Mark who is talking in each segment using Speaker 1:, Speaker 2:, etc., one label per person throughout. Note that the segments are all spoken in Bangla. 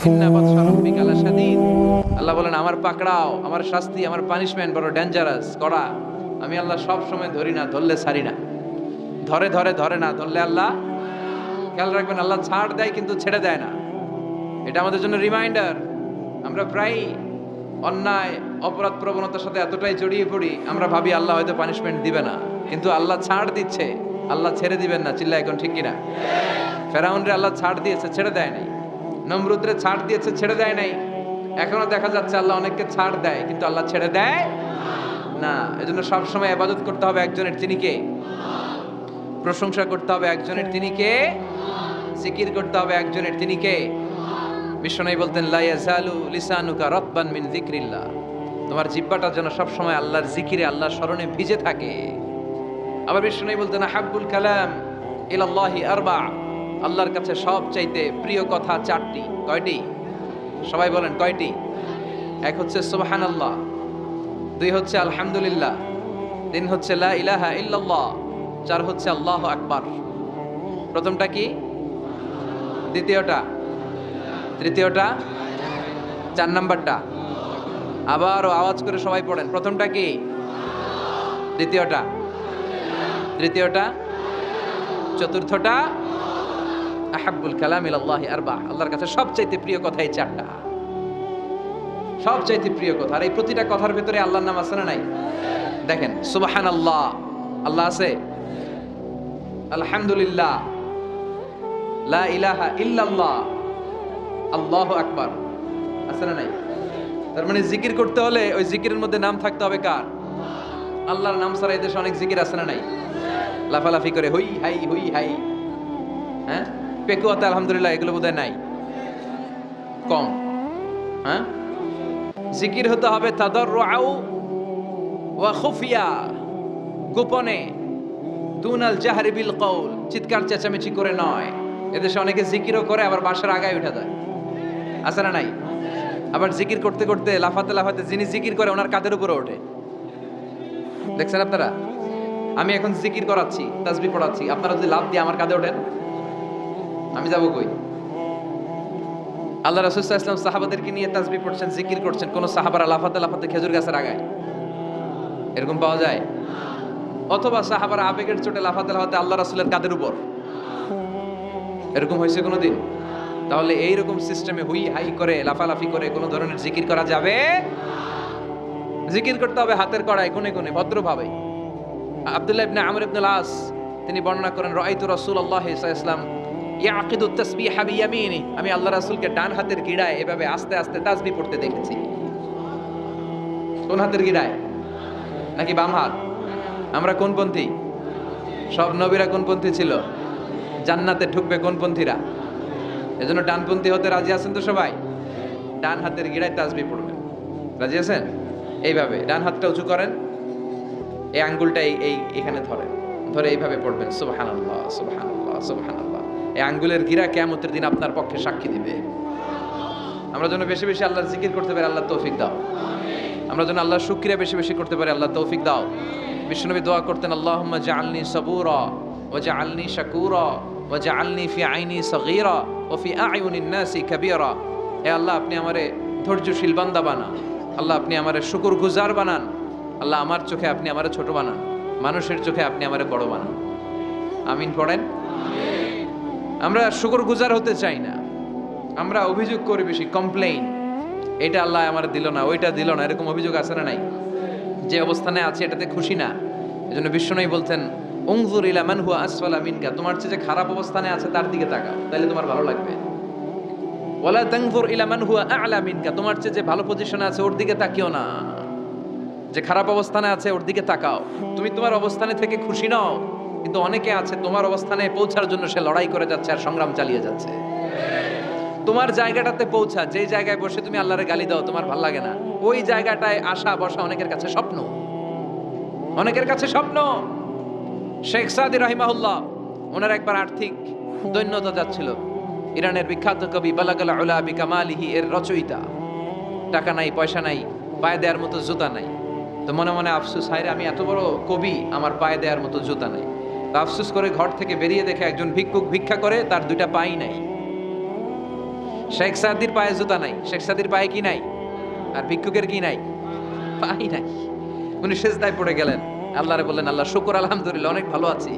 Speaker 1: ইন্না বাতশা রাব্বিকা লাশাদীদ। আল্লাহ বলেন আমার পাকড়াও, আমার শাস্তি, আমার পানিশমেন্ট বড় ডেঞ্জারাস, কড়া। আমি আল্লাহ সব সময় ধরি না, ধরলে ছাড়ি না। ধরে ধরে ধরে না, ধরলে আল্লাহ, খেয়াল রাখবেন, আল্লাহ ছাড় দেয় কিন্তু ছেড়ে দেয় না। এটা আমাদের জন্য রিমাইন্ডার। আমরা প্রায় অন্যায় অপরাধ প্রবণতার সাথে এতটাই জড়িয়ে পড়ি, আমরা ভাবি আল্লাহ হয়তো পানিশমেন্ট দিবে না, কিন্তু আল্লাহ ছাড় দিচ্ছে, আল্লাহ ছেড়ে দিবেন না। চিল্লা এখন ঠিক কিনা? ফেরাউনরে আল্লাহ ছাড় দিয়েছে, ছেড়ে দেয় নাই। নমরুদরে ছাড় দিয়েছে, ছেড়ে দেয় নাই। এখনো দেখা যাচ্ছে আল্লাহ অনেককে ছাড় দেয়, কিন্তু আল্লাহ ছেড়ে দেয় না। এজন্য সবসময় ইবাদত করতে হবে একজনের, তিনি কে? প্রশংসা করতে হবে একজনের, তিনি কে? জিকির করতে হবে একজনের, তিনি কে? বিশ্বনবী বলতেন লা ইয়াজালু লিসানুকা রাতবান মিন যিকরিল্লাহ। তোমার জিহ্বাটা যেন সব সময় আল্লাহর জিকিরে, আল্লাহর স্মরণে ভিজে থাকে। আবার বিশ্বনবী বলতেন হাব্বুল কালাম ইলাল্লাহি আরবা। আল্লাহর কাছে সবচাইতে প্রিয় কথা চারটি। কয়টি? সবাই বলেন কয়টি? এক হচ্ছে সুবহানাল্লাহ, দুই হচ্ছে আলহামদুলিল্লাহ, তিন হচ্ছে লা ইলাহা ইল্লাল্লাহ, চার হচ্ছে আল্লাহু আকবার। প্রথমটা কি? দ্বিতীয়টা? তৃতীয়টা? চার নাম্বারটা? আবারও আওয়াজ করে সবাই পড়েন। প্রথমটা কি? দ্বিতীয়টা? তৃতীয়টা? চতুর্থটা? আহাব্বুল কালাম ইলাল্লাহি আরবা। আল্লাহর কাছে সবচাইতে প্রিয় কথা এই চারটা, সবচাইতে প্রিয় কথা। আর এই প্রতিটা কথার ভিতরে আল্লাহর নাম আছে না নাই? দেখেন, সুবহানাল্লাহ, আল্লাহ আছে। আলহামদুলিল্লাহ, লা ইলাহা ইল্লাল্লাহ, আল্লাহু আকবার, আছে না নাই? তার মানে জিকির করতে হলে ওই জিকিরের মধ্যে নাম থাকতে হবে কার? আল্লাহর নাম ছাড়া এই দেশে অনেক জিকির আছে না নাই? লাফালাফি করে হুই হাই হুই হাই, হ্যাঁ, পেকুয়াতে আলহামদুলিল্লাহ, এগুলো বোধহয় নাই, কম। হ্যাঁ, জিকির হতে হবে তাদাররুআ ওয়া খুফিয়া, গোপনে, দুনাল জাহরি বিল কওল, চিৎকার চেঁচামেচি করে নয়। এদেশে অনেকে জিকিরও করে আবার বাসার আগায় উঠে যায়, আছে না নাই? আবার জিকির করতে করতে লাফাতে লাফাতে যিনি জিকির করে ওনার কাঁধের উপরে ওঠে, দেখছেন আপনারা? আমি এখন জিকির করাচ্ছি, তাসবিহ পড়াচ্ছি, আপনারা যদি লাফ দিয়ে আমার কাঁধে ওঠেন, আমি যাবো কই? আল্লাহ রাসূল সাল্লাল্লাহু আলাইহি ওয়াসাল্লাম সাহাবাদেরকে নিয়ে তাসবিহ পড়ছেন, জিকির করছেন, কোন সাহাবারা লাফাতে লাফাতে খেজুর গাছের আগায়, এরকম পাওয়া যায়? অথবা সাহাবারা আবেগের চোটে লাফাতে লাফাতে আল্লাহ রাসূলের কাঁধের উপর, এরকম হয়েছে কোনোদিন? তাহলে এইরকম সিস্টেমে হুই হাই করে লাফালাফি করে কোনো ধরনের জিকির করা যাবে? জিকির করতে হবে হাতের কড়ায়, কোণে কোণে, ভদ্রভাবে। আব্দুল্লাহ ইবনে আমর ইবনে আল-আস তিনি বর্ণনা করেন, রাআইতু রাসূলুল্লাহ সাল্লাল্লাহু আলাইহি ওয়াসাল্লাম ইয়াকিদু তাসবিহা বিয়ামিনি, আমি আল্লাহ রাসূলকে ডান হাতের গিড়ায় এভাবে আস্তে আস্তে তাসবিহ পড়তে দেখেছি। কোন হাতের গিড়ায়? নাকি বাম হাত? আমরা কোন পন্থী? সব নবীরা কোন পন্থী ছিল? জান্নাতে ঢুকবে কোন পন্থীরা? এজন্য ডানপন্থী হতে রাজি আছেন তো সবাই? ডান হাতের গিড়ায় তাসবিহ পড়বেন, রাজি আছেন? এইভাবে ডান হাতটা উঁচু করেন, এই আঙ্গুলটা এই এখানে ধরেন, ধরে এইভাবে পড়বেন সুবহানাল্লাহ সুবহানাল্লাহ সুবহানাল্লাহ। এই আঙ্গুলের গিরা কিয়ামতের দিন আপনার পক্ষে সাক্ষী দিবে। আমরা যেন বেশি বেশি আল্লাহর জিকির করতে পারি, আল্লাহ তৌফিক দাও। আমরা যেন আল্লাহর শুকরিয়া বেশি বেশি করতে পারি, আল্লাহ তৌফিক দাও। বিশ্বনবী দোয়া করতেন, আল্লাহুম্মা জাআলনি সাবুরা ওয়া জাআলনি শাকুরা ওয়া জাআলনি ফি আইনি সগীরা ওয়া ফি আ'য়ুনিন নাসি কাবীরা। হে আল্লাহ, আপনি আমারে ধৈর্যশীল বান্দা বানান। আল্লাহ, আপনি আমারে শুকরগুজার বানান। আল্লাহ, আমার চোখে আপনি আমারে ছোট বানান, মানুষের চোখে আপনি আমারে বড় বানান। আমিন পড়েন। আমরা শুকরগুজার হতে চাই না, আমরা অভিযোগ করি বেশি, কমপ্লেইন, এটা আল্লাহ আমার দিল না, ওইটা দিল না, এরকম অভিযোগ আছে না নাই? যে অবস্থানে আছে এটাতে খুশি না। এজন্য বিশ্বনবী বলতেন, উনজুর ইলা মান হুয়া আসফালা মিনকা, তোমার চেয়ে যে খারাপ অবস্থানে আছে তার দিকে তাকাও, তাহলে তোমার ভালো লাগবে। ওয়ালা তানজুর ইলা মান হুয়া আ'লা মিনকা, তোমার চেয়ে যে ভালো পজিশনে আছে ওর দিকে তাকিও না, যে খারাপ অবস্থানে আছে ওর দিকে তাকাও। তুমি তোমার অবস্থানে থেকে খুশি নাও, কিন্তু অনেকে আছে তোমার অবস্থানে পৌঁছার জন্য সে লড়াই করে যাচ্ছে আর সংগ্রাম চালিয়ে যাচ্ছে। তোমার জায়গাটাতে পৌঁছা, যেই জায়গায় বসে তুমি আল্লাহরে গালি দাও, তোমার ভাল লাগে না, ওই জায়গাটায় আসা বসা অনেকের কাছে স্বপ্ন, অনেকের কাছে স্বপ্ন। শেখ সাদি রাহিমাহুল্লাহ, ওনার একবার আর্থিক দৈন্যতা যাচ্ছিল। ইরানের বিখ্যাত কবি বালাগাল উলা বিকামালিহি এর রচয়িতা, টাকা নাই, পয়সা নাই, পায়ে দেওয়ার মতো জুতা নাই। তো মনে মনে আফসোস, হায়রে আমি এত বড় কবি, আমার পায়ে দেওয়ার মতো জুতা নাই। তো আফসোস করে ঘর থেকে বেরিয়ে দেখে একজন ভিক্ষুক ভিক্ষা করে, তার দুইটা পাই নাই। শেখ সাদির পায়ে জুতা নাই, শেখ সাদির পায়ে কি নাই, আর ভিক্ষুকের কি নাই, পাই নাই। উনি সেজদায় পড়ে গেলেন, আল্লাহরে বললেন, আল্লাহ শুকর আলহামদুলিল্লাহ, অনেক ভালো আছি,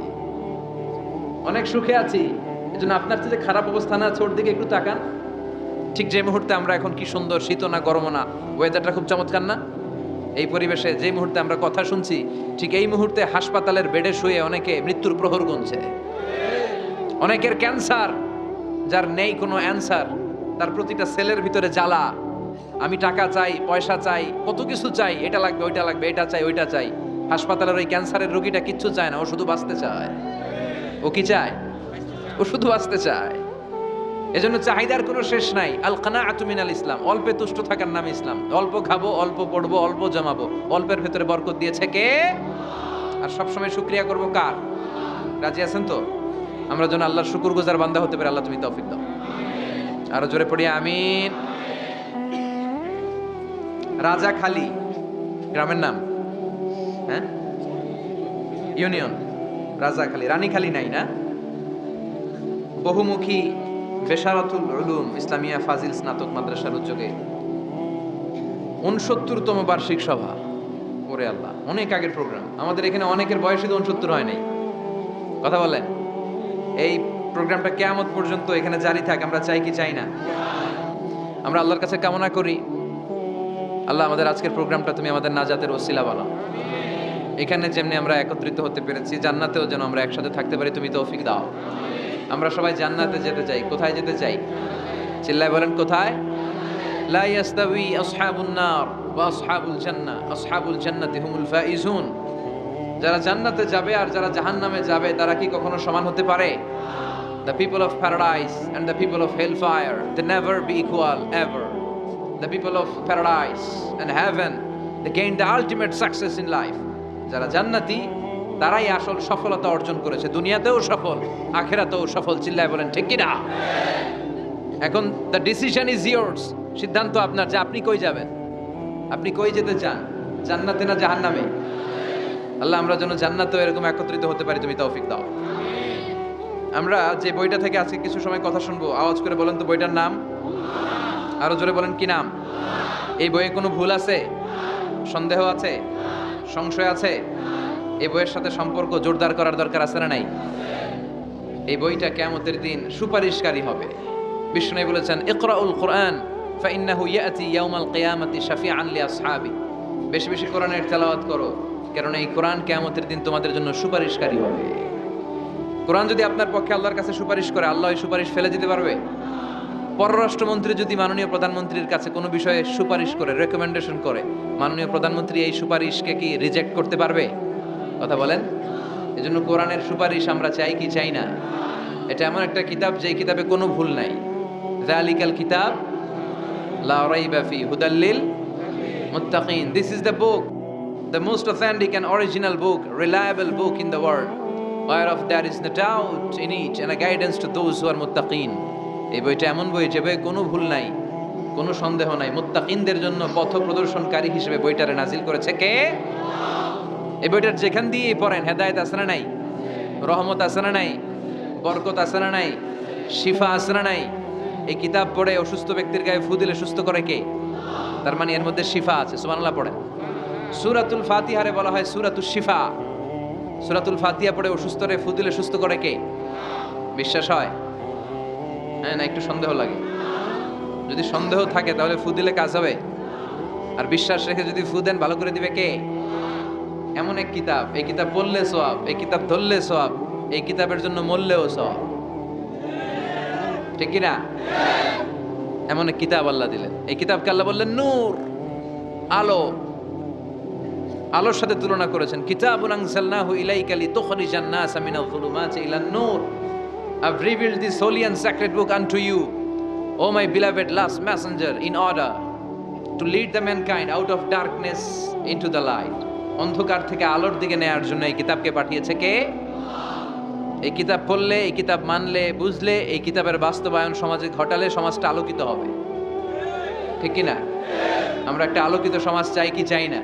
Speaker 1: অনেক সুখে আছি। এজন্য আপনার যে খারাপ অবস্থা না আছে ওর দিকে একটু তাকান। ঠিক যে মুহূর্তে আমরা এখন কি সুন্দর, শীত না গরম না, ওয়েদারটা খুব চমৎকার না? এই পরিবেশে যে মুহূর্তে আমরা কথা শুনছি, ঠিক এই মুহূর্তে হাসপাতালের বেডে শুয়ে অনেকে মৃত্যুর প্রহর গুনছে। অনেকের ক্যান্সার, যার নেই কোনো অ্যান্সার, তার প্রতিটা সেলের ভিতরে জ্বালা, আমি টাকা চাই, পয়সা চাই, কত কিছু চাই, এটা লাগবে, ওইটা লাগবে, এটা চাই, ওইটা চাই। হাসপাতালের ওই ক্যান্সারের রোগীটা কিচ্ছু চায় না, ও শুধু বাঁচতে চায়। ও কি চায়? ও শুধু বাঁচতে চায়। এজন্য চাহিদার কোনো শেষ নাই। আল কানাআতু মিনাল ইসলাম, অল্পে তুষ্ট থাকার নাম ইসলাম। অল্প খাবো, অল্প পড়বো, অল্প জমাবো, অল্পের ভেতরে বরকত দিয়েছে কে? আর সবসময় শুকরিয়া করবো কার? রাজি আছেন তো? আমরা যেন আল্লাহর শুকরগুজার বান্দা হতে পারি। আল্লাহ তুমি তৌফিক দাও। আরো জোরে পড়ি আমিন। রাজাখালী গ্রামের নাম, হ্যাঁ, ইউনিয়ন রাজাখালী, রানীখালী নাই না? বহুমুখী বেশারাতুল উলুম ইসলামিয়া ফাজিল স্নাতক মাদ্রাসার উদ্যোগে 69তম বার্ষিক সভা। ওরে আল্লাহ, অনেক আগের প্রোগ্রাম। আমাদের এখানে অনেকের বয়সই তো 69 হয় নাই। কথা বলেন, এই প্রোগ্রামটা কিয়ামত পর্যন্ত এখানে জারি থাক, আমরা চাই কি চাই না? আমরা আল্লাহর কাছে কামনা করি, আল্লাহ আমাদের আজকের প্রোগ্রামটা তুমি আমাদের নাজাতের ওসিলা বানাও। এখানে যেমনি আমরা একত্রিত হতে পেরেছি, জান্নাতেও যেন আমরা একসাথে থাকতে পারি, তুমি তৌফিক দাও। আমরা সবাই জান্নাতে যেতে চাই। কোথায় যেতে চাই? চিল্লায় বলেন কোথায়? লা ইয়াস্তাবি আসহাবুন নার ওয়া আসহাবুল জান্নাহ, আসহাবুল জান্নাতি হুমুল ফাইজুন। যারা জান্নাতে যাবে আর যারা জাহান্নামে যাবে তারা কি কখনো সমান হতে পারে? The people of paradise and the people of hellfire, they never be equal ever. The people of paradise and heaven, they gain the ultimate success in life. যারা জান্নাতি তারাই আসল সফলতা অর্জন করেছে, দুনিয়াতেও সফল, আখিরাতেও সফল। চিল্লায় বলেন ঠিক কি না? এখন the decision is yours, সিদ্ধান্ত আপনার যে আপনি কই যাবেন, আপনি কই যেতে চান, জান্নাতে না জাহান্নামে? আল্লাহ আমরা যেন জান্নাতেও এরকম একত্রিত হতে পারি, তুমি তৌফিক দাও। আমরা যে বইটা থেকে আজকে কিছু সময় কথা শুনবো, আওয়াজ করে বলেন তো বইটার নাম। আরো জোরে বলেন কি নাম? এই বইয়ে কোনো ভুল আছে, সন্দেহ আছে, সংশয় আছে? এই বইয়ের সাথে সম্পর্ক জোরদার করার দরকার আছে না নাই? এই বইটা কিয়ামতের দিন সুপারিশকারী হবে। বিষ্ণু বলেছেন, ইকরাউল কুরআন ফাইন্নাহু ইয়াতি ইয়াউমাল কিয়ামাতি শাফিআন লিআসহাবি। বেশি বেশি কোরআনের তেলাওয়াত করো, কারণ এই কোরআন কিয়ামতের দিন তোমাদের জন্য সুপারিশকারী হবে। কোরআন যদি আপনার পক্ষে আল্লাহর কাছে সুপারিশ করে, আল্লাহ এই সুপারিশ ফেলে দিতে পারবে? পররাষ্ট্রমন্ত্রী যদি মাননীয় প্রধানমন্ত্রীর কাছে কোনো বিষয়ে সুপারিশ করে, রেকমেন্ডেশন করে, মাননীয় প্রধানমন্ত্রী এই সুপারিশকে কি রিজেক্ট করতে পারবে? কথা বলেন। এজন্য কোরআনের সুপারিশ আমরা চাই কি চাই না? এটা এমন একটা কিতাব যে কিতাবে কোনো ভুল নাই। যালিকাল কিতাব লা রাইবা ফি হুদাল লিল মুত্তাকিন। This is the book, the most authentic and original book, reliable book in the world, whereof there is no doubt in it and a guidance to those who are muttaqin. এই বইটা এমন বই যে বইয়ে কোনো ভুল নাই, কোনো সন্দেহ নাই। মুত্তাকিনদের জন্য পথ প্রদর্শনকারী হিসেবে বইটারে নাজিল করেছে কে? এই বইটার যেখান দিয়ে পড়েন হেদায়েত আছে না নাই? রহমত আছে না নাই? বরকত আছে না নাই? শিফা আছে না নাই? এই কিতাব পড়ে অসুস্থ ব্যক্তির গায়ে ফু দিলে সুস্থ করে কে? তার মানে এর মধ্যে শিফা আছে। সুবহানাল্লাহ পড়েন। সূরাতুল ফাতিহারে বলা হয় সূরাতুশ শিফা। সূরাতুল ফাতিহা পড়ে অসুস্থরে ফু দিলে সুস্থ করে কে? বিশ্বাস হয়? হ্যাঁ না, একটু সন্দেহ লাগে। যদি সন্দেহ থাকে তাহলে ফু দিলে কাজ হবে? আর বিশ্বাস রেখে যদি ফু দেন ভালো করে দিবে কে? এমন এক কিতাব, এই কিতাব পড়লে সওয়াব, এই কিতাব ধরলে সওয়াব, এই কিতাবের জন্য মরলেও সওয়াব। ঠিক কি না? এমন এক কিতাব আল্লাহ দিলেন। এই কিতাবকে আল্লাহ বললেন নূর, আলো। আলোর সাথে তুলনা করেছেন। কিতাবুন আনজালনাহু ইলাইকা লিতুখরিজান নাসা মিনাল যুলুমাতি ইলান নূর। I've revealed this holy and sacred book unto you, O my beloved last messenger, in order to lead the mankind out of darkness into the light. অন্ধকার থেকে আলোর দিকে নেয়ার জন্য এই কিতাবকে পাঠিয়েছে কে? এই কিতাব পড়লে, এই কিতাব মানলে, বুঝলে, এই কিতাবের বাস্তবায়ন সমাজে ঘটালে সমাজটা আলোকিত হবে। ঠিক কি না? আমরা একটা আলোকিত সমাজ চাই কি চাই না?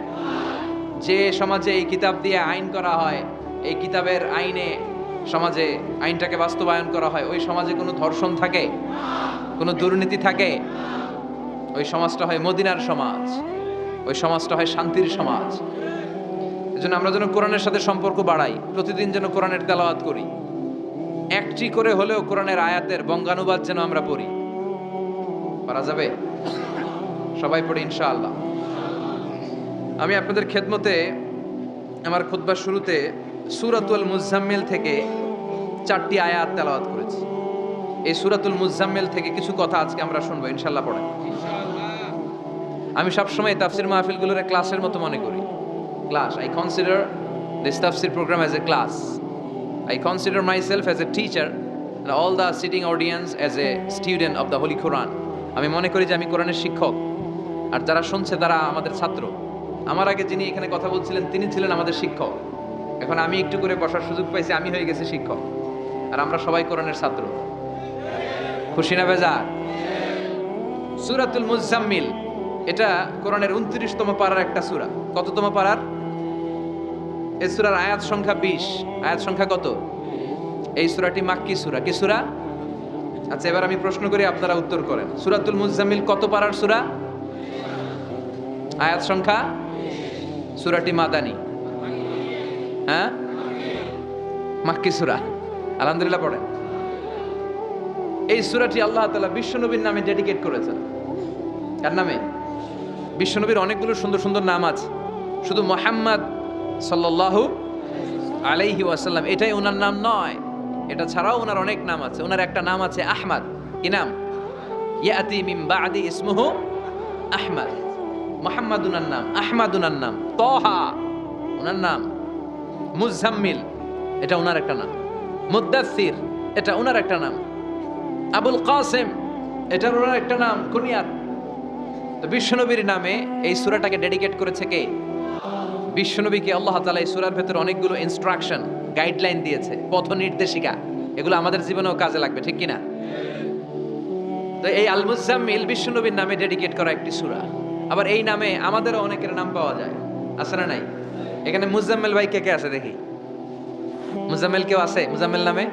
Speaker 1: যে সমাজে এই কিতাব দিয়ে আইন করা হয়, এই কিতাবের আইনে সমাজে আইনটাকে বাস্তবায়ন করা হয়, ওই সমাজে কোনো ধর্ষণ থাকে? কোনো দুর্নীতি থাকে, ওই সমাজটা হয় মদিনার সমাজ, ওই সমাজটা হয় শান্তির সমাজ। এজন্য আমরা যেন কোরআনের সাথে সম্পর্ক বাড়াই, প্রতিদিন যেন কোরআনের তেলাওয়াত করি, একটি করে হলেও কোরআনের আয়াতের বঙ্গানুবাদ যেন আমরা পড়ি। পারা যাবে? সবাই পড়ি ইনশাআল্লাহ। আমি আপনাদের খেদমতে আমার খুতবার শুরুতে সূরাতুল মুজাম্মিল থেকে 4টি আয়াত তেলাওয়াত করেছি। এই সূরাতুল মুজাম্মিল থেকে কিছু কথা আজকে আমরা শুনবো ইনশাআল্লাহ। পড়েন। আমি সবসময় তাফসির মাহফিলগুলোর ক্লাসের মতো মনে করি। Class, I consider this tafsir program as a class. I consider myself as a teacher and all the sitting audience as a student of the Holy Quran. আমি মনে করি যে আমি কোরআনের শিক্ষক, আর যারা শুনছে তারা আমাদের ছাত্র। আমার আগে যিনি এখানে কথা বলছিলেন তিনি ছিলেন আমাদের শিক্ষক। এখন আমি একটু করে বসার সুযোগ পাইছি, আমি হয়ে গেছি শিক্ষক, আর আমরা সবাই কোরআনের ছাত্র। খুশি না বেজার? সূরাতুল মুজাম্মিল এটা কোরআনের 29তম পারার একটা সূরা। কততম পারার? এই সূরার আয়াত সংখ্যা 20। আয়াত সংখ্যা কত? এই সূরাটি মাক্কি সূরা। কি সূরা? আচ্ছা, এবার আমি প্রশ্ন করি, আপনারা উত্তর করেন। সূরাতুল মুজাম্মিল কত পারার সূরা? আয়াত সংখ্যা? সূরাটি মাদানী। হ্যাঁ, মাক্কি সূরা। আলহামদুলিল্লাহ পড়েন। এই সূরাটি আল্লাহ তাআলা বিশ্বনবীর নামে ডেডিকেট করেছেন। কার নামে? বিশ্বনবীর অনেকগুলো সুন্দর সুন্দর নাম আছে, শুধু মুহাম্মদ সাল্লাল্লাহু আলাইহি ওয়াসাল্লাম এটাই ওনার নাম নয়, এটা ছাড়াও ওনার অনেক নাম আছে। ওনার একটা নাম আছে আহমদ। কি নাম? ইয়াতি মিন বাদি ইসমুহু আহমদ। মুহাম্মদ ওনার নাম, আহমদ ওনার নাম, তাহা ওনার নাম, মুজাম্মিল এটা ওনার একটা নাম, মুদ্দাসসির এটা ওনার একটা নাম, আবুল কাসেম এটা ওনার একটা নাম, কুনিয়াত। তো বিশ্বনবীর নামে এই সূরাটাকে ডেডিকেট করেছে কে? বিশ্বনবীকে আল্লাহ তাআলা এই সূরার ভেতর অনেকগুলো ইনস্ট্রাকশন, গাইডলাইন দিয়েছে, পথ নির্দেশিকা। এগুলো আমাদের জীবনেও কাজে লাগবে, ঠিক কিনা? তো এই আল মুজাম্মিল বিশ্বনবীর নামে ডেডিকেট করা একটি সূরা। আবার এই নামে আমাদেরও অনেকের নাম পাওয়া যায়, আছে না নাই? এখানে মুজাম্মিল ভাই কে কে আছে দেখি? মুজাম্মিল কেউ আছে মুজাম্মিল নামে?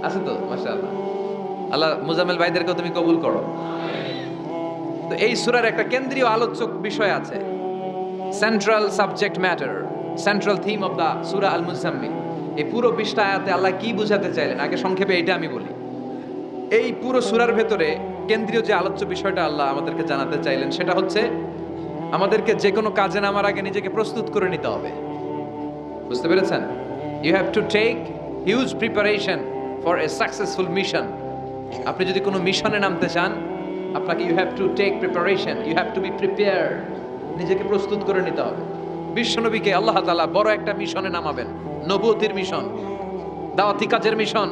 Speaker 1: আছে তো, মাশাআল্লাহ। আল্লাহ মুজাম্মিল ভাইদেরকেও তুমি কবুল করো। তো এই সূরার একটা কেন্দ্রীয় আলোচক বিষয় আছে, central subject matter, central theme of the Surah Al Muzzammil. এই পুরো 20টা আয়াতে আল্লাহ কি বোঝাতে চাইলেন, আগে সংক্ষেপে এটা আমি বলি। এই পুরো সূরার ভেতরে কেন্দ্রীয় যে আলোচ্য বিষয়টা আল্লাহ আমাদেরকে জানাতে চাইলেন সেটা হচ্ছে আমাদেরকে যে কোনো কাজে নামার আগে নিজেকে প্রস্তুত করে নিতে হবে। বুঝতে পেরেছেন? You have to take huge preparation for a successful mission. আপনি যদি কোনো মিশনে নামতে চান, আপনাকে you have to take preparation, you have to be prepare. নিজেকে প্রস্তুত করে নিতে হবে। বিশ্বনবীকে আল্লাহ তাআলা বড় একটা মিশনে নামাবেন, নবুয়তির মিশন, দাওয়াতি কাজের মিশন,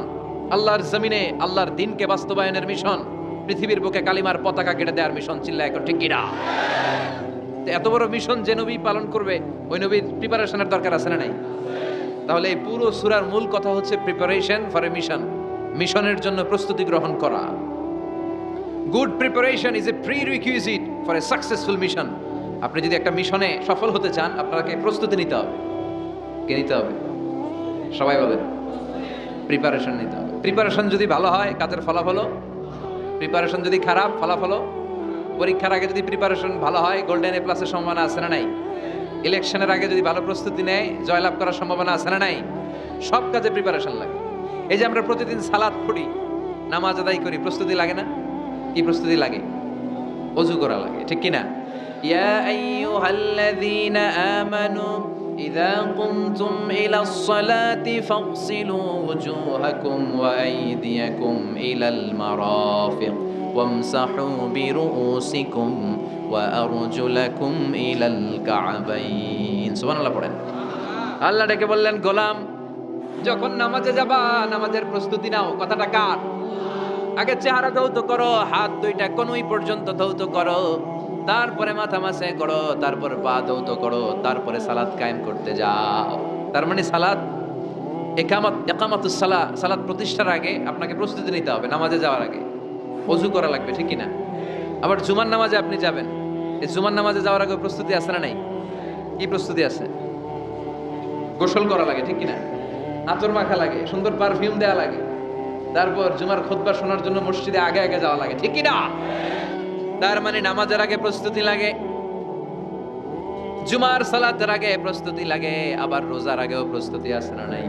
Speaker 1: আল্লাহর জমিনে আল্লাহর দ্বীনকে বাস্তবায়নের মিশন, পৃথিবীর বুকে কালিমার পতাকা কেটে দেওয়ার মিশন। চিল্লায় এখন ঠিক কিনা? এত বড় মিশন যে নবী পালন করবে, ওই নবীর প্রিপারেশনের দরকার আছে না নাই? তাহলে এই পুরো সূরার মূল কথা হচ্ছে প্রিপারেশন ফর এ মিশন, মিশনের জন্য প্রস্তুতি গ্রহণ করা। Good preparation is a prerequisite for a successful mission. আপনি যদি একটা মিশনে সফল হতে চান, আপনাকে প্রস্তুতি নিতে হবে। কে নিতে হবে? সবাই বলেন, প্রিপারেশন নিতে হবে। প্রিপারেশন যদি ভালো হয়, কাজের ফলাফলও। প্রিপারেশন যদি খারাপ, ফলাফলও। পরীক্ষার আগে যদি প্রিপারেশন ভালো হয়, গোল্ডেন এ প্লাসের সম্ভাবনা আছে না নাই? ইলেকশনের আগে যদি ভালো প্রস্তুতি নেয়, জয়লাভ করার সম্ভাবনা আছে না নাই? সব কাজে প্রিপারেশন লাগে। এই যে আমরা প্রতিদিন সালাত পড়ি, নামাজ আদায় করি, প্রস্তুতি লাগে না? কি প্রস্তুতি লাগে? ওযু করা লাগে, ঠিক কি না? ইয়া আইয়ুহাল্লাযীনা আমানু ইযা কুমতুম ইলাস সালাতি ফাগসিলু ওয়ুজুহাকুম ওয়া আইদিয়াকুম ইলাল মারাফিক ওয়ামসাহু বিরুউসিকুম ওয়া আরজুলাকুম ইলাল কা'বাইন। সুবহানাল্লাহ পড়েন। আল্লাহ ডেকে বললেন, গোলাম যখন নামাজে যাবা, নামাজের প্রস্তুতি নাও। কথাটা কার? আগে চেহারা ধৌত করো, হাত দুইটা কনুই পর্যন্ত ধৌত করো, তারপরে মাথা মাসে করো, তারপরে পা ধৌত করো, তারপরে সালাত কায়েম করতে যাও। তার মানে সালাত একামাতুস সালাহ, সালাত প্রতিষ্ঠার আগে আপনাকে প্রস্তুতি নিতে হবে। নামাজে যাওয়ার আগে ওযু করা লাগবে, ঠিক কি না? আবার জুমার নামাজে আপনি যাবেন, এই জুমার নামাজে যাওয়ার আগে প্রস্তুতি আছে না নাই? কি প্রস্তুতি আছে? গোসল করা লাগে, ঠিক কি না? আতর মাখা লাগে, সুন্দর পারফিউম দেওয়া লাগে, তারপর জুমার খুতবা শোনার জন্য মসজিদে আগে আগে যাওয়া লাগে, ঠিক কি না? তার মানে নামাজের আগে প্রস্তুতি লাগে, জুমার সালাতের আগে প্রস্তুতি লাগে, আবার রোজার আগেও প্রস্তুতি আছে না নাই?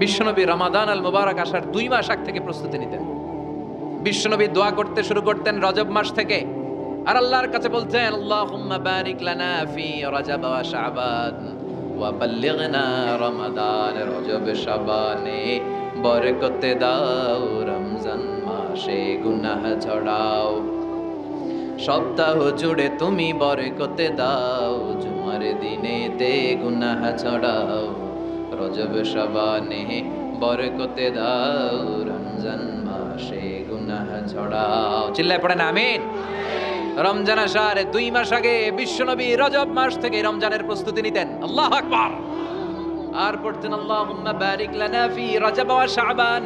Speaker 1: বিশ্বনবী রমাদান আল মুবারক আসার 2 মাস আগ থেকে প্রস্তুতি নিতেন। বিশ্বনবী দোয়া করতে শুরু করতেন রজব মাস থেকে, আর আল্লাহর কাছে বলতেন আল্লাহুম্মা বারিক লানা ফি রজব ওয়া শাবান ওয়া বাল্লিগনা রমাদান। রজব শাবানে বরকতে দাও, রমজান মাসে গুনাহ ঝরাও, সপ্তাহ জুড়ে তুমি বরকতে দাও, জুমার দিনেতে গুনাহ ছড়াও, রজব শাবানে বরকতে দাও, রমজান মাসে গুনাহ ছড়াও। চিল্লায় পড়েন আমিন। রমজান আসার 2 মাস আগে বিশ্বনবী রজব মাস থেকে রমজানের প্রস্তুতি নিতেন। আল্লাহু আকবার। আর পড়তেন আল্লাহুম্মা বারিক লানা ফি রজব ওয়া শাবান,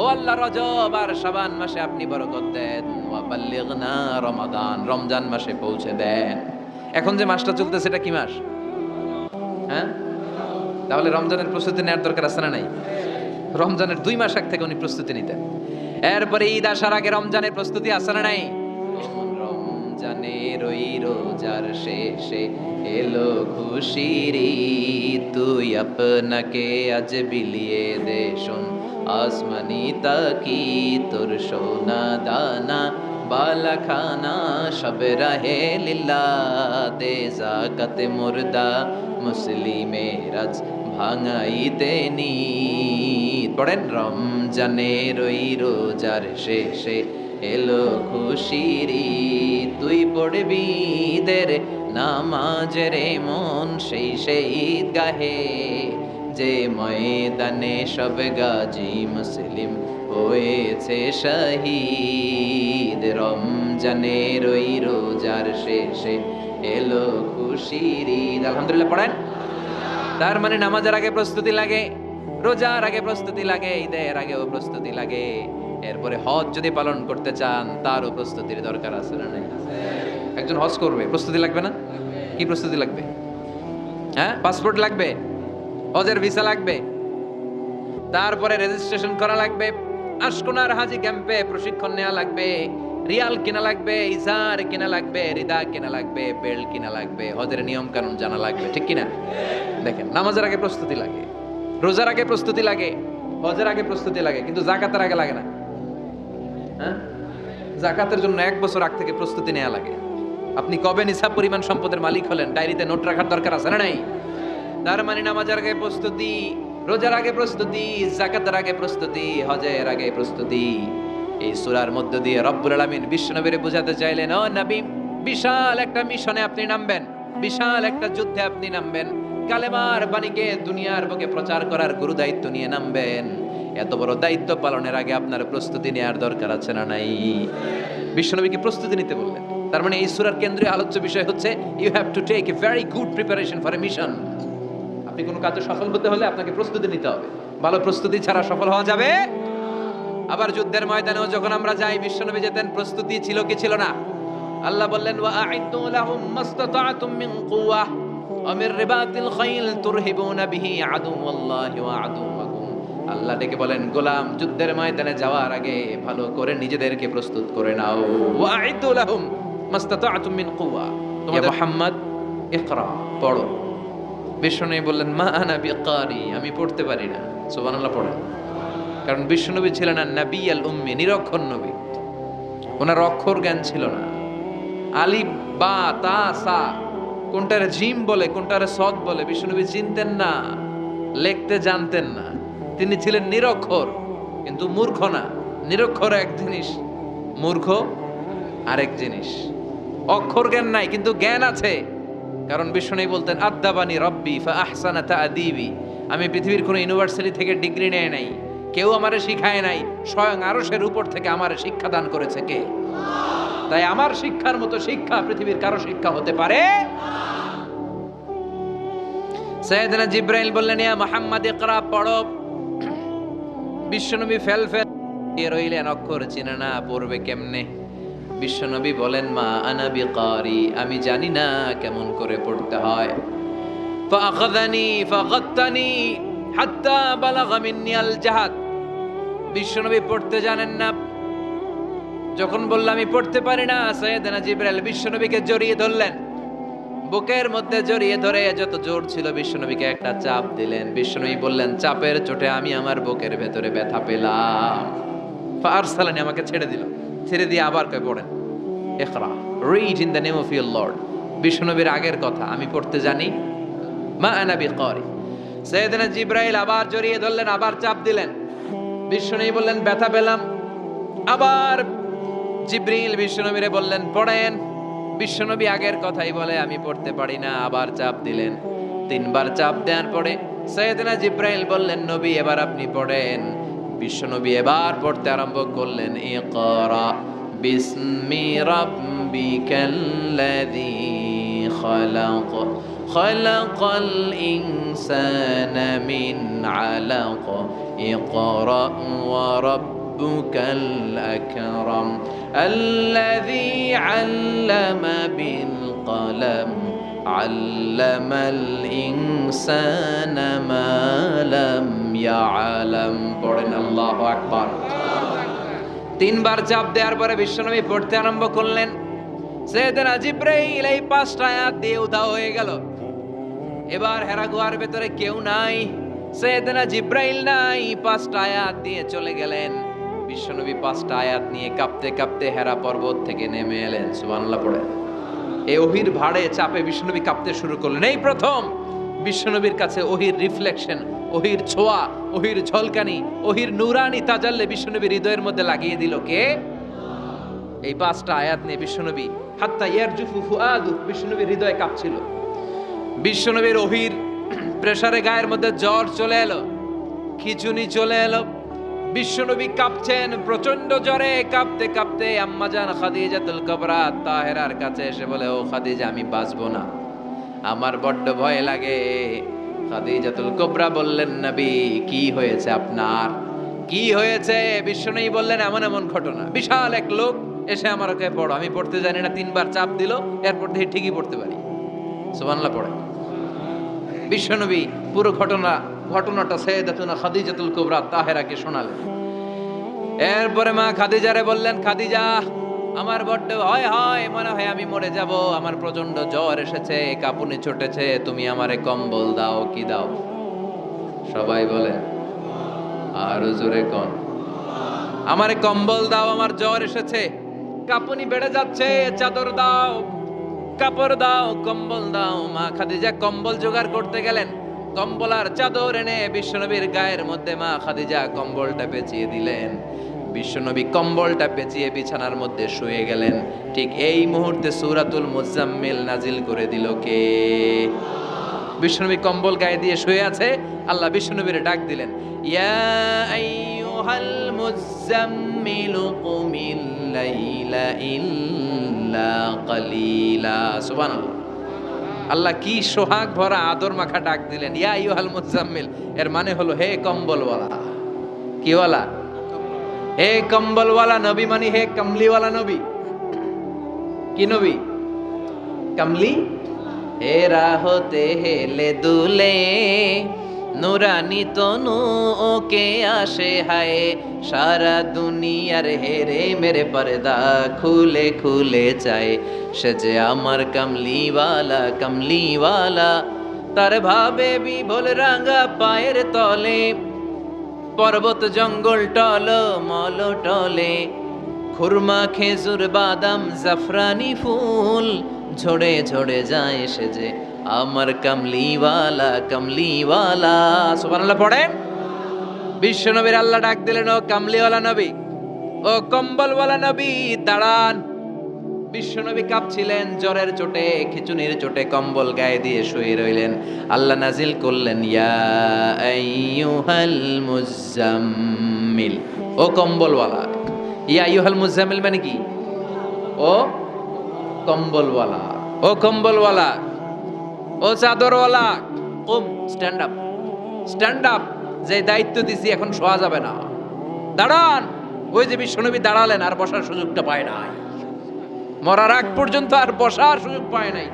Speaker 1: ও আল্লাহ রজব আর শাবান মাসে আপনি বরকত দেন, ওয়া বাল্লিগনা রমাদান, রমজান মাসে পৌঁছে দেন। এখন যে মাসটা চলতেছে এটা কি মাস? হ্যাঁ, তাহলে রমজানের প্রস্তুতি নেওয়ার দরকার আছে না নাই? রমজানের 2 মাস আগ থেকে উনি প্রস্তুতি নিতেন। এরপরে ঈদ আসার আগে রমজানের প্রস্তুতি আছে না নাই? রমজানের ওই রোজার শেষে এলো খুশির ঈদ, তুই আপনাকে আজ বিলিয়ে দে শোন আসমানি তাকি, তোর সোনা দানা বালা খানা সব রাহে লিল্লাহ, দে যাকাতে মুর্দা মুসলিমের আজ ভাঙাইতে নিদ। পড়েন রমজানের ওই রোজার শেষে এলো খুশির ঈদ, তুই পড়বি দের নামাজ রে মন সেই ঈদ গাহে, যে ময়দানে সব গাজী মুসলিম হয়েছে শহীদ। রমজানের ওই রোজার শেষে এলো খুশির ঈদ। আলহামদুলিল্লাহ পড়েন। তার মানে নামাজের আগে প্রস্তুতি লাগে, রোজার আগে প্রস্তুতি লাগে, ঈদের আগেও প্রস্তুতি লাগে। এরপরে হজ যদি পালন করতে চান তারও প্রস্তুতির দরকার আছে না নাই? একজন হজ করবে, প্রস্তুতি লাগবে না? কি প্রস্তুতি লাগবে? হ্যাঁ, পাসপোর্ট লাগবে, হজের ভিসা লাগবে, তারপরে রেজিস্ট্রেশন করা লাগবে, আশকোনার হাজি ক্যাম্পে প্রশিক্ষণ নেওয়া লাগবে, রিয়াল কিনা লাগবে, ইজার কিনা লাগবে, রিদা কিনা লাগবে, বেল্ট কিনা লাগবে, হজের নিয়ম কানুন জানা লাগবে, ঠিক কিনা? দেখেন, নামাজের আগে প্রস্তুতি লাগে, রোজার আগে প্রস্তুতি লাগে, হজের আগে প্রস্তুতি লাগে, কিন্তু যাকাতের আগে লাগে না। হ্যাঁ, যাকাতের জন্য 1 বছর আগ থেকে প্রস্তুতি নেওয়া লাগে। আপনি কবে নিসাব পরিমাণ সম্পদের মালিক হলেন ডায়েরিতে নোট রাখার দরকার আছে না নাই? তার মানে নামাজের আগে প্রস্তুতি, রোজার আগে প্রস্তুতি, যাকাতের আগে প্রস্তুতি, হজের আগে প্রস্তুতি। এই সূরার মধ্য দিয়ে রব্বুল আলামিন বিশ্বনবীর বুঝাতে চাইলেন, ও নবী, বিশাল একটা মিশনে আপনি নামবেন, বিশাল একটা যুদ্ধে আপনি নামবেন, কালেমার বাণীকে দুনিয়ার বুকে প্রচার করার গুরু দায়িত্ব নিয়ে নামবেন। এত বড় দায়িত্ব পালনের আগে আপনার প্রস্তুতি নেওয়ার দরকার আছে না নাই? বিশ্বনবীকে প্রস্তুতি নিতে বললেন। তার মানে এই সূরার কেন্দ্রীয় আলোচ্য বিষয় হচ্ছে you have to take a very good preparation for a mission. আপনি কোনো কাজে সফল হতে হলে আপনাকে প্রস্তুতি নিতে হবে। ভালো প্রস্তুতি ছাড়া সফল হওয়া যাবে? আবার যুদ্ধের ময়দানেও যখন আমরা যাই, বিশ্বনবী যেতেন, প্রস্তুতি ছিল কি ছিল না? আল্লাহ বললেন ওয়া আ'ইদ্দু লাহুম মাসতাতা'তুম মিন কুওয়াহ ওয়া মির রিবাতিল খাইল তুরহিবুনা বিহি আদুওয়াল্লাহি ওয়া আদুওয়াকুম। আল্লাহ ডেকে বলেন, গোলাম, যুদ্ধের ময়দানে যাওয়ার আগে ভালো করে নিজেদেরকে প্রস্তুত করে নাও। ওয়া আ'ইদ্দু লাহুম মাসতাতা'তুম মিন কুওয়া। তোমাদের মুহাম্মদ ইকরা, পড়ো। বিশ্বনবী বললেন, মা আনা বিকারি, আমি পড়তে পারি না। সুবহানাল্লাহ পড়েন। কারণ বিশ্বনবী ছিলেন না নবী আল উম্মি, নিরক্ষর নবী। ওনার অক্ষর জ্ঞান ছিল না। আলিফ বা তা সা কোনটারে জিম বলে কোনটারে সদ বলে বিশ্বনবী চিনতেন না, লিখতে জানতেন না। তিনি ছিলেন নিরক্ষর, কিন্তু মূর্খ না। নিরক্ষর এক জিনিস, মূর্খ আরেক জিনিস। অক্ষর জ্ঞান নাই কিন্তু জ্ঞান আছে। কারণ বিশ্বনবী বলতেন, আদ্দাবানি রব্বি ফা আহসানা তা'দীবি। আমি পৃথিবীর কোনো ইউনিভার্সিটি থেকে ডিগ্রি নেই নাই, কেউ আমারে শিখায় নাই, স্বয়ং আরশের উপর থেকে আমারে শিক্ষা দান করেছে কে? তাই আমার শিক্ষার মতো শিক্ষা পৃথিবীর কারো শিক্ষা হতে পারে। সাইয়েদনা জিবরাইল বললেন, ইয়া মুহাম্মদ ইকরা, পড়ো। বিশ্বনবী ফেল রইলেন, অক্ষর চিনে না, পড়বে কেমনে? বিশ্বনবী বলেন, মা আনা বিকারি, আমি জানি না কেমন করে পড়তে হয়। ফাআখাযানি ফাগাত্তানি হাত্তা বালাগা মিন্নি আল জাহাদ। বিশ্বনবী পড়তে জানেন না। যখন বললাম আমি পড়তে পারি না, সাইয়েদনা জিবরাইল বিশ্বনবীকে জড়িয়ে ধরলেন, বুকের মধ্যে জড়িয়ে ধরে যত জোর ছিল বিশ্বনবীকে একটা চাপ দিলেন। বিশ্বনবী বললেন, চাপের চোটে আমি আমার বুকের ভেতরে ব্যথা পেলাম। ফারসালানি, আমাকে ছেড়ে দিল। ছেড়ে দিয়ে আবার কয় পড়েন, ইকরা, read in the name of your lord. বিশ্বনবীর আগের কথা, আমি পড়তে জানি, মা আনা বিকারি। সাইয়েদনা জিবরাইল আবার জড়িয়ে ধরলেন, আবার চাপ দিলেন। বিশ্বনবী বললেন, ব্যথা পেলাম। আবার জিবরিল বিশ্বনবীরে বললেন, পড়েন। বিশ্বনবী আগের কথাই বলে, আমি পড়তে পারি না। আবার চাপ দিলেন। 3 বার চাপ দেওয়ার পরে সাইয়েদনা জিবরাইল বললেন, নবী এবার আপনি পড়েন। বিশ্বনবী এবার পড়তে আরম্ভ করলেন, ইকরা বিসমি রাব্বিকাল্লাযী খালাক খালাকাল ইনসানা মিন আলাক ইকরা ওয়া রাব্বুকাল আকরাম الذي علم بالقلم علم الإنسان ما لم يعلم পড়েন আল্লাহু আকবার। 3 বার চাপ দেওয়ার পরে বিশ্বনবী পড়তে আরম্ভ করলেন। সাইয়েদনা জিবরাইল এই 5টা আয়াত দিয়ে উধাও হয়ে গেল। এবার হেরা গুহার ভেতরে কেউ নাই, সাইয়েদনা জিবরাইল নাই, 5টা আয়াত দিয়ে চলে গেলেন। বিশ্বনবী 5টা আয়াত নিয়ে কাঁপতে কাঁপতে হেরা পর্বত থেকে নেমে এলেন। সুবহানাল্লাহ পড়ে। এই ওহির ভাড়ে চাপে বিশ্বনবী কাঁপতে শুরু করলেন। এই প্রথম বিশ্বনবীর কাছে ওহির রিফ্লেকশন, ওহির ছোঁয়া, ওহির ঝলকানি, ওহির নূরানি তাজাল্লি বিশ্বনবীর হৃদয়ের মধ্যে লাগিয়ে দিল কে? এই 5টা আয়াত নিয়ে বিশ্বনবী হাত্তা ইয়ারজুফু ফুআদু, বিশ্বনবীর হৃদয় কাঁপছিল। বিশ্বনবীর ওহির প্রেসারে গায়ের মধ্যে জ্বর চলে এলো, খিঁচুনি চলে এলো। বিশ্বনবী কাঁপছেন প্রচন্ড জ্বরে। কাঁপতে কাঁপতে আম্মাজান খাদিজাতুল কুবরা তাহেরার কাছে এসে বলে, ও খাদিজা, আমি বাঁচবো না, আমার বড্ড ভয় লাগে। খাদিজাতুল কুবরা বললেন, নবী কি হয়েছে আপনার, কি হয়েছে? বিশ্বনবী বললেন, এমন এমন ঘটনা। বিশাল এক লোক এসে আমার কাছে পড়ো, আমি পড়তে জানি না, 3 বার চাপ দিল, এরপর থেকে ঠিকই পড়তে পারি। সুবহানাল্লাহ পড়ে। বিশ্বনবী পুরো ঘটনাটা সাইয়েদাতুনা খাদিজাতুল কুবরা তাহেরাকে শোনালেন। এরপরে মা খাদিজারে বললেন, খাদিজা, আমার বড্ড ভয় হয়, মনে হয় আমি মরে যাব, আমার প্রচন্ড জ্বর এসেছে, কাঁপুনি ছুটেছে, তুমি আমারে কম্বল দাও। কি দাও? সবাই বলে আর জোরে কোন, আমারে কম্বল দাও, আমার জ্বর এসেছে, কাঁপুনি বেড়ে যাচ্ছে, চাদর দাও, কাপড় দাও, কম্বল দাও। মা খাদিজা কম্বল জোগাড় করতে গেলেন। কম্বল আর চাদর এনে বিশ্বনবীর গায়ের মধ্যে মা খাদিজা কম্বলটা পেঁচিয়ে দিলেন। বিশ্বনবী কম্বলটা পেঁচিয়ে বিছানার মধ্যে শুয়ে গেলেন। ঠিক এই মুহূর্তে সূরাতুল মুজাম্মিল নাজিল করে দিল কে? বিশ্বনবী কম্বল গায়ে দিয়ে শুয়ে আছে। আল্লাহ বিশ্বনবীরে ডাক দিলেন, ইয়া আইয়ুহাল মুজাম্মিলু কুমিল লাইলা ইল্লা কালিলা। সুবহানাল্লাহ। আল্লাহ কি সোহাগ ভরা আদর মাখা ডাক দিলেন, ইয়া আইয়ুহাল মুজাম্মিল। এর মানে হলো, হে কম্বলওয়ালা। কি ওয়ালা? হে কম্বলওয়ালা নবী, মানে হে কমলিওয়ালা নবী। কি নবী? কমলি। হে রাহতে হেলে দুলে নুরানি তনু ওকে আসে হায়, সারা দুনিয়ার হেরে মেরে পর্দা খুলে খুলে চায়, সে যে আমার কমলিওয়ালা কমলিওয়ালা। তার ভাবে বিভোল রাঙা পায়ের তলে, পর্বত জঙ্গল টল মল টলে, খুরমা খেজুর বাদাম জাফরানি ফুল ঝরে ঝরে যায়, সে যে আমার কমলিওয়ালা কমলিওয়ালা। সুবহানাল্লাহ পড়েন। বিশ্বনবীর আল্লাহ ডাক দিলেন, ও কমলিওয়ালা নবী, ও কম্বলওয়ালা নবী, দাঁড়ান। বিশ্বনবী কাঁপছিলেন জ্বরের চোটে, খিচুনির চোটে, কম্বল গায়ে দিয়ে শুয়ে রইলেন। আল্লাহ নাজিল করলেন, ইয়া আইয়ুহাল মুজাম্মিল, ও কম্বলওয়ালা। ইয়া আইয়ুহাল মুজাম্মিল মানে কি? ও কম্বলওয়ালা, ও কম্বলওয়ালা, ও চাদরওয়ালা, কুম, স্ট্যান্ড আপ, স্ট্যান্ড আপ। যে দায়িত্ব দিছি এখন শোয়া যাবে না, দাঁড়ান। ওই যে বিশ্বনবী দাঁড়ালেন, আর বসার সুযোগটা পায় নাই। মরার আগ পর্যন্ত আর বসার সুযোগ পায় নাই,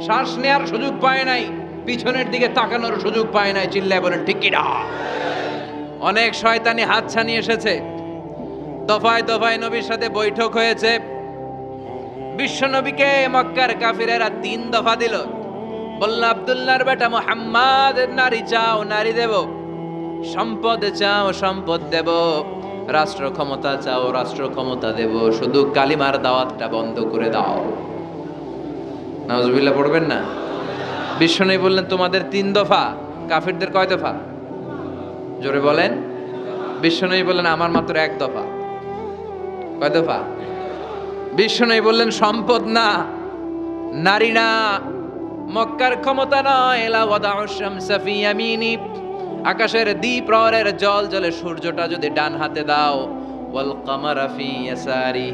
Speaker 1: শ্বাস নেওয়ার সুযোগ পায় নাই, পিছনের দিকে তাকানোর সুযোগ পায় নাই। চিল্লায় বলেন ঠিক কিনা? অনেক শয়তানি হাতছানি এসেছে, দফায় দফায় নবীর সাথে বৈঠক হয়েছে। বিশ্ব নবীকে মক্কার কাফিরেরা 3 দফা দিল। বলল, আব্দুল্লাহর বেটা মুহাম্মদ, নারী চাও নারী দেব, সম্পদ চাও সম্পদ দেব, রাষ্ট্র ক্ষমতা চাও রাষ্ট্র ক্ষমতা দেব, শুধু কালিমার দাওয়াতটা বন্ধ করে দাও। নাউজুবিল্লাহ পড়বেন না? বিশ্বনবী বললেন, তোমাদের 3 দফা, কাফিরদের কয় দফা? জোরে বলেন। বিশ্বনবী বললেন, আমার মাত্র 1 দফা। কয় দফা? বিশ্বনবী বললেন, সম্পদ না, নারী না, মক্কার ক্ষমতা নয়, লা ওয়াদাউ শামসা ফি ইয়ামিনি, আকাশের দ্বিপ্রহরের জল জলে সূর্যটা যদি ডান হাতে দাও, ওয়াল কামারা ফি ইয়াসারি,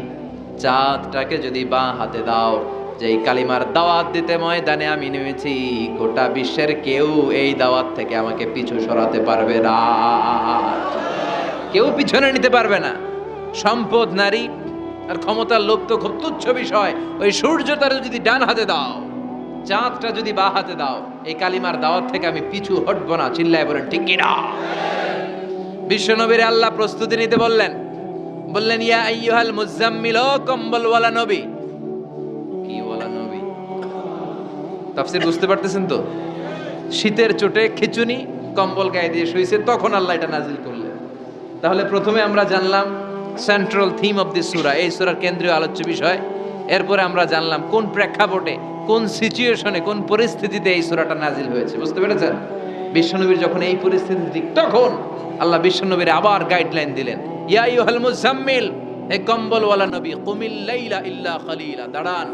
Speaker 1: চাঁদটাকে যদি বাঁ হাতে দাও, যেই কালিমার দাওয়াত দিতে ময়দানে আমি নেমেছি, গোটা বিশ্বের কেউ এই দাওয়াত থেকে আমাকে পিছু সরাতে পারবে না, কেউ পিছনে নিতে পারবে না। সম্পদ, নারী আর ক্ষমতার লোভ তো খুব তুচ্ছ বিষয়। ওই সূর্যটারে যদি ডান হাতে দাও, চাঁদটা যদি বাঁ হাতে দাও, এই কালিমার দাওয়াত থেকে আমি পিছু হটবো না। চিল্লায় বলেন ঠিক কি না? বিশ্বনবীর আল্লাহ প্রস্তুতি নিতে বললেন। বললেন, ইয়া আইয়ুহাল মুজাম্মিল, ও কম্বল ওয়ালা নবী। কি ওয়ালা নবী? তাফসীর বুঝতে পারতেছেন তো? শীতের চোটে খিচুনি, কম্বল গায়ে দিয়ে শুইছে, তখন আল্লাহ এটা নাজিল করলেন। তাহলে প্রথমে আমরা জানলাম সেন্ট্রাল থিম অফ দিস সূরা, এই সূরার কেন্দ্রীয় আলোচ্য বিষয়। এরপরে আমরা জানলাম কোন প্রেক্ষাপটে, কোন সিচুয়েশনে, কোন পরিস্থিতিতে এই সূরাটা নাজিল হয়েছে। বুঝতে পেরেছেন? বিশ্বনবীর যখন এই পরিস্থিতি, তখন আল্লাহ বিশ্বনবীর আবার গাইডলাইন দিলেন, ইয়া আইয়ুহাল মুজাম্মিল, হে কম্বলওয়ালা নবী, কুমিল লাইলা ইল্লা খালিলা, দাঁড়ান,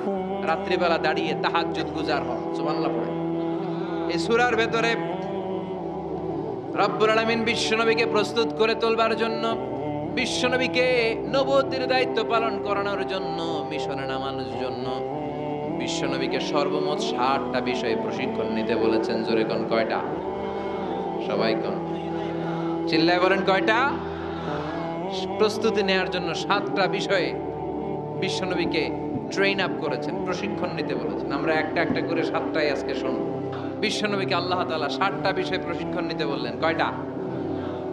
Speaker 1: রাত্রিবেলা দাঁড়িয়ে তাহাজ্জুদ গুজার হন। সুবহানাল্লাহ পড়ে। এই সূরার ভেতরে রব্বুল আলামিন বিশ্বনবীকে প্রস্তুত করে তোলবার জন্য, বিশ্বনবীকে নবুয়তের দায়িত্ব পালন করানোর জন্য, মিশনে নামানোর জন্য বিশ্বনবীকে সর্বমোট 60টা বিষয়ে প্রশিক্ষণ নিতে বলেছেন। জোরে কোন কয়টা? সবাই কোন? চিল্লায় বলেন কয়টা? প্রস্তুতি নেওয়ার জন্য 7টা বিষয়ে বিশ্বনবীকে ট্রেন আপ করেছেন, প্রশিক্ষণ নিতে বলেছেন। আমরা একটা একটা করে 7টাই আজকে শুনব। বিশ্বনবীকে আল্লাহ তাআলা 7টা বিষয়ে প্রশিক্ষণ নিতে বললেন। কয়টা?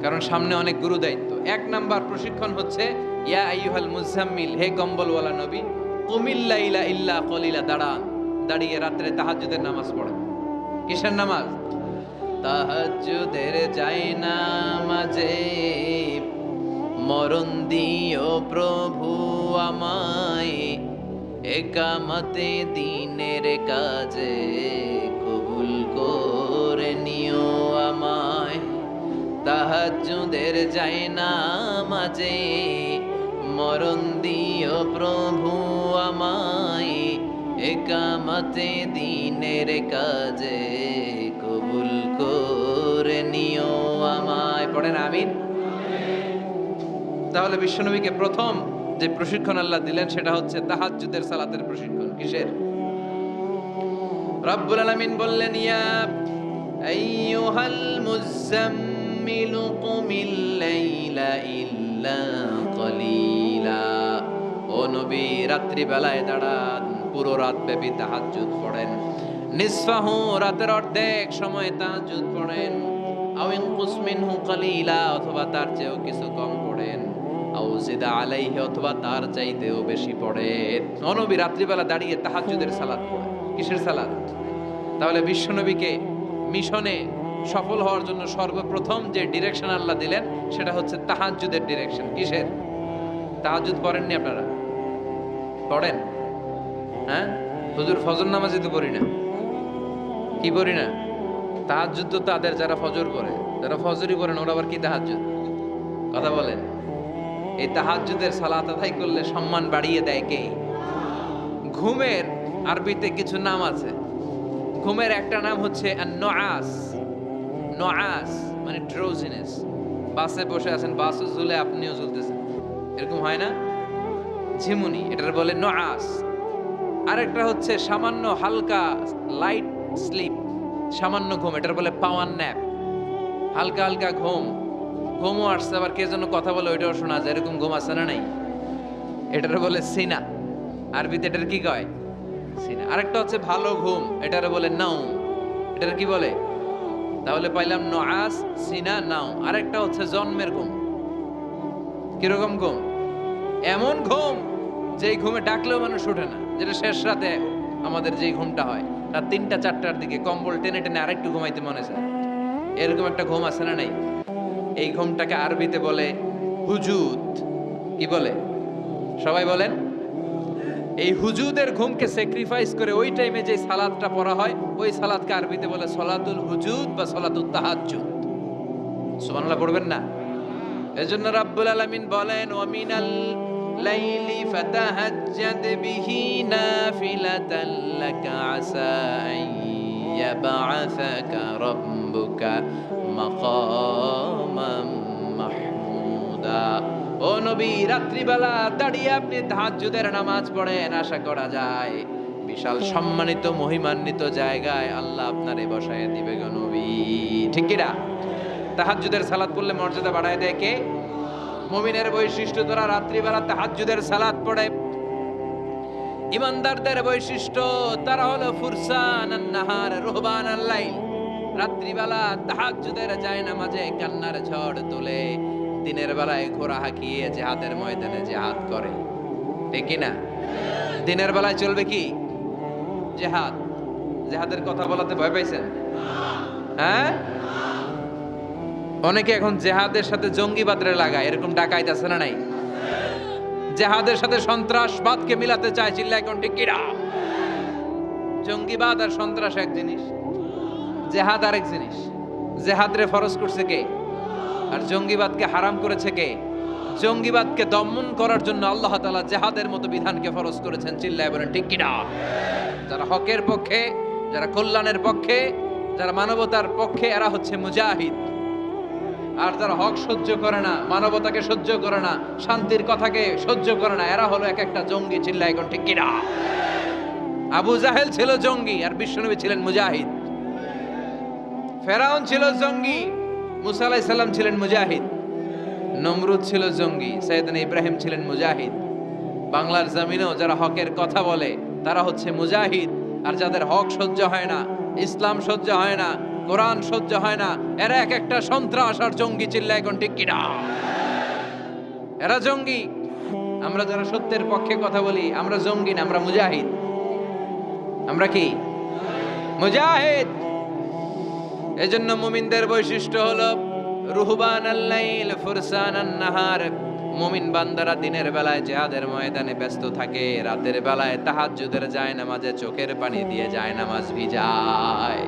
Speaker 1: কারণ সামনে অনেক গুরু দায়িত্ব। 1 নাম্বার প্রশিক্ষণ হচ্ছে, ইয়া আইয়ুহাল মুজাম্মিল, হে কম্বলওয়ালা নবী, কুমিল লাইলা ইল্লা কলিলা, দাঁড়ান, দাঁড়িয়ে রাত্রে তাহাজ্জুদের নামাজ পড়েন। কিসের নামাজ? তাহাজ্জুদের যায় নামাজে মরণ দিও প্রভু আমায়, একামতে দিনের কাজে কবুল করে নিও আমায়। তাহাজ্জুদের যায় নামাজে মরণ দিও প্রভু আমায়, একামতে দিনের কাজে কবুল করে নিও আমায়। পড়েন আমিন। তাহলে বিশ্বনবীকে প্রথম যে প্রশিক্ষণ আল্লাহ দিলেন সেটা হচ্ছে তাহাজ্জুদের সালাতের প্রশিক্ষণ। কিসের? রব্বুল আলামিন বললেন, ইয়া আইয়ুহাল মুজাম্মিল কুমিল লাইলা ইল্লা কলিলা, ও নবী, রাত্রি বেলায় দাঁড়ান, পুরো রাত ব্যাপী তাহাজ্জুদ পড়েন। নিসফাহু, রাতের অর্ধেক সময় তাহাজ্জুদ পড়েন। আও ইনকুস মিনহু কলিলা, অথবা তার চেয়েও কিছু কম পড়েন। আও জিদা আলাইহি, অথবা তার চাইতেও বেশি পড়েন। ও নবী, রাত্রিবেলা দাঁড়িয়ে তাহাজ্জুদের সালাত পড়েন। কিসের সালাত? তাহলে বিশ্বনবীকে মিশনে সফল হওয়ার জন্য সর্বপ্রথম যে ডিরেকশন আল্লাহ দিলেন সেটা হচ্ছে তাহাজ্জুদের ডিরেকশন। কিসের? তাহাজ্জুদ পড়েননি আপনারা? পড়েন? হ্যাঁ, হুজুর ফজর নামাজই তো পড়ি না। কি পড়ি না? তাহাজ্জুদ তো তাদের যারা ফজর পড়ে, যারা ফজরই পড়েন, ওরা আবার কি তাহাজ্জুদ? কথা বলেন। এই তাহাজ্জুদের সালাত আদায় করলে সম্মান বাড়িয়ে দেয় কে? ঘুমের আরবিতে কিছু নাম আছে। ঘুমের একটা নাম হচ্ছে আন-নুআস। নুআস মানে ড্রোজিনেস। বাসে বসে আছেন, বাসও ঝুলে, আপনিও ঝুলতেছেন, এরকম হয় না? ঝিমুনি, এটার বলে নুআস। আরেকটা হচ্ছে সামান্য হালকা লাইট স্লিপ, সামান্য ঘুম, এটার বলে পাওয়ার ন্যাপ। হালকা হালকা ঘুম, ঘুমও আসছে, আবার কে যেন কথা বলে ওইটাও শোনা যায়, এরকম ঘুম আসছে না? নাই, এটার বলে সিনা। আরবিতে এটার কি কয়? সিনা। আরেকটা হচ্ছে ভালো ঘুম, এটার বলে নাউম। এটার কি বলে? তাহলে পাইলাম নুআস, সিনা, নাও। আরেকটা হচ্ছে জন্মের ঘুম। কিরকম ঘুম? এমন ঘুম যেই ঘুমে ডাকলেও মানুষ ওঠে না, যেটা শেষ রাতে আমাদের যেই ঘুমটা হয়, রাত 3টা 4টার দিকে কম্বল টেনে টেনে আরেকটু ঘুমাইতে মনে চায়, এরকম একটা ঘুম আছে না নাই? এই ঘুমটাকে আরবিতে বলে হুজুদ। কি বলে? সবাই বলেন। এই হুজুদের ঘুমকে স্যাক্রিফাইস করে ওই টাইমে যে সালাতটা পড়া হয়, ওই সালাতকে আরবিতে বলে সলাতুল হুজুদ বা সলাতুত তাহাজ্জুদ। সুবহানাল্লাহ পড়বেন না? এজন্য রাব্বুল আলামিন বলেন, ওয়া মিনাল লাইলি ফাতাহাজ্জাদ বিহি নাফিলাতান লাকা আসা আন ইয়াবআসাকা রাব্বুকা মাকামাম মাহমুদা। ও নবী, রাত্রিবেলা দাঁড়িয়ে আপনি তাহাজ্জুদের নামাজ পড়েন, আশা করা যায় বিশাল সম্মানিত মহিমান্বিত জায়গায় আল্লাহ আপনারে বসায় দিবে গো নবী। ঠিক কি না? তাহাজ্জুদের সালাত পড়লে মর্যাদা বাড়ায় দেয় কে? মুমিনের বৈশিষ্ট্য, তারা রাত্রিবেলা তাহাজ্জুদের সালাত পড়ে। ইমানদারদের বৈশিষ্ট্য, তারা হলো ফুরসানান নাহার রুহবানাল লাইল। রাত্রিবেলা তাহাজ্জুদের জায়নামাজে কান্নার ঝড় তোলে, দিনের বেলায় ঘোড়া হাঁকিয়ে জিহাদের ময়দানে জিহাদ করে। ঠিক কি না? দিনের বেলায় চলবে কি? জিহাদ। জিহাদের কথা বলাতে ভয় পাইছেন? হ্যাঁ, অনেকে এখন জেহাদের সাথে জঙ্গিবাদরে লাগায়, এরকম ডাকাইত আছে না নাই? জেহাদের সাথে সন্ত্রাসবাদকে মিলাতে চায়, চিল্লায় কোন ঠিক কিনা? জঙ্গিবাদ আর সন্ত্রাস এক জিনিস, জেহাদ আরেক জিনিস। জেহাদরে ফরজ করছে কে? আর জঙ্গিবাদকে হারাম করেছে কে? জঙ্গিবাদকে দমন করার জন্য আল্লাহ তাআলা জেহাদের মতো বিধানকে ফরজ করেছেন, চিল্লায় বলেন ঠিক কিনা? যারা হকের পক্ষে, যারা কল্যাণের পক্ষে, যারা মানবতার পক্ষে, এরা হচ্ছে মুজাহিদ। আর যারা হক সহ্য করে না, মানবতাকে সহ্য করে না, শান্তির কথাকে সহ্য করে না, এরা হলো এক একটা জঙ্গি, চিল্লায় এখন ঠিক কিনা? আবু জাহেল ছিল জঙ্গি আর বিশ্বনবী ছিলেন মুজাহিদ। ফেরাউন ছিল জঙ্গি, মুসা আলাইহিস সালাম ছিলেন মুজাহিদ। নমরুদ ছিল জঙ্গি, সাইয়েদনা ইব্রাহিম ছিলেন মুজাহিদ। বাংলার জমিনেও যারা হকের কথা বলে তারা হচ্ছে মুজাহিদ। আর যাদের হক সহ্য হয় না, ইসলাম সহ্য হয় না, কোরআন সহ্য হয় না, এরা এক একটা সন্ত্রাস আর জঙ্গি, চিল্লায় এখন ঠিক কিনা? এরা জঙ্গি। আমরা যারা সত্যের পক্ষে কথা বলি, আমরা জঙ্গি না, আমরা মুজাহিদ। আমরা কি? মুজাহিদ। এজন্য মুমিনদের বৈশিষ্ট্য হলো রুহবানাল লাইল ফুরসানান নাহার। মুমিন বান্দারা দিনের বেলায় জিহাদের ময়দানে ব্যস্ত থাকে, রাতের বেলায় তাহাজ্জুদের জায়নামাজে চোখের পানি দিয়ে জায়নামাজ ভিজায়।